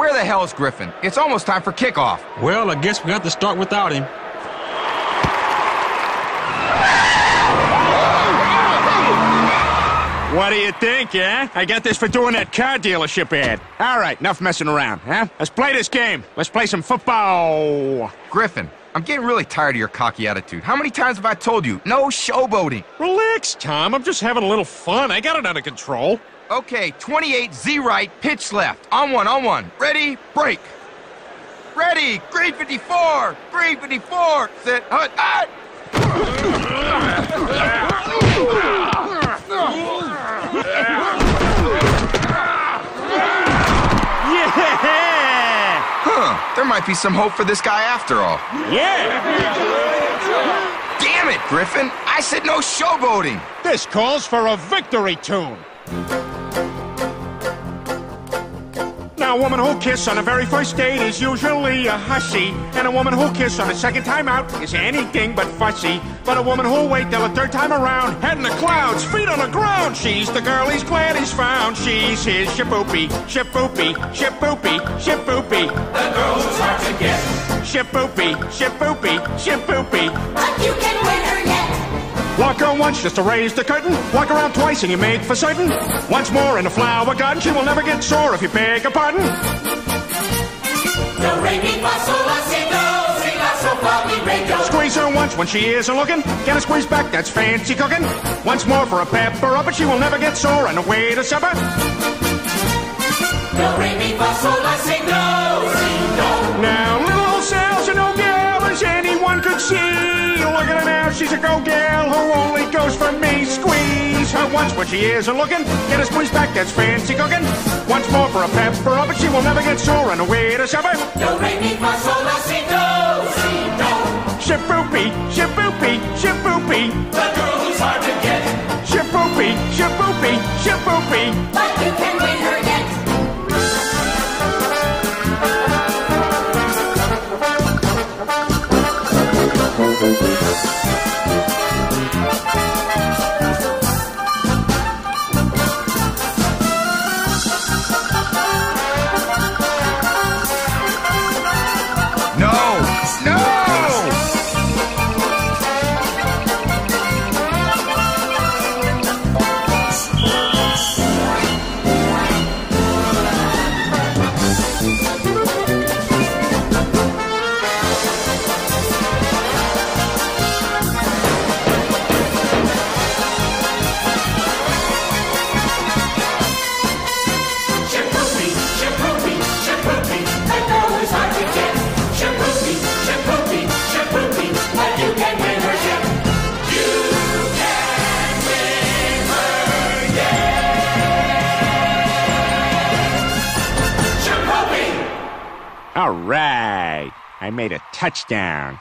Where the hell's Griffin? It's almost time for kickoff. Well, I guess we have to start without him. What do you think, eh? I got this for doing that car dealership ad. All right, enough messing around, huh? Let's play this game. Let's play some football. Griffin, I'm getting really tired of your cocky attitude. How many times have I told you, no showboating? Relax, Tom. I'm just having a little fun. I got it under control. Okay, 28, Z right, pitch left. On one. Ready, break. Ready, green 54, green 54. Sit, hut, hut. Yeah! Huh, there might be some hope for this guy after all. Yeah! Damn it, Griffin. I said no showboating. This calls for a victory tune. Now, a woman who'll kiss on the very first date is usually a hussy. And a woman who'll kiss on the second time out is anything but fussy. But a woman who'll wait till the third time around, head in the clouds, feet on the ground, she's the girl he's glad he's found. She's his Shipoopi, Shipoopi, Shipoopi, Shipoopi. The girl who's hard to get. Shipoopi, Shipoopi, Shipoopi. But you can win her yet. Walk her once just to raise the curtain. Walk around twice and you make for certain. Once more in the flower garden, she will never get sore if you beg her pardon. Do, re, mi, fa, sol, la, si, do, si, la, sol, fa, mi, re, do. Squeeze her once when she isn't looking. Get a squeeze back, that's fancy cooking. Once more for a pepper up, and she will never get sore on the way to supper. Do, re, mi, fa, sol, la, si, do, si, do. Now, little old Sal's a no gal as anyone could see. Look at her now, she's a go-gal who only goes for me. Squeeze her once when she isn't looking. Get a squeeze back, that's fancy cooking. Once more for a pepper up, and she will never get sore on the way to supper. Do, re, mi, fa, sol, la, si, do, si, do. Shipoopi, Shipoopi, Shipoopi. The girl who's hard to get. Shipoopi, Shipoopi, Shipoopi. But you can win her yet. All right, I made a touchdown.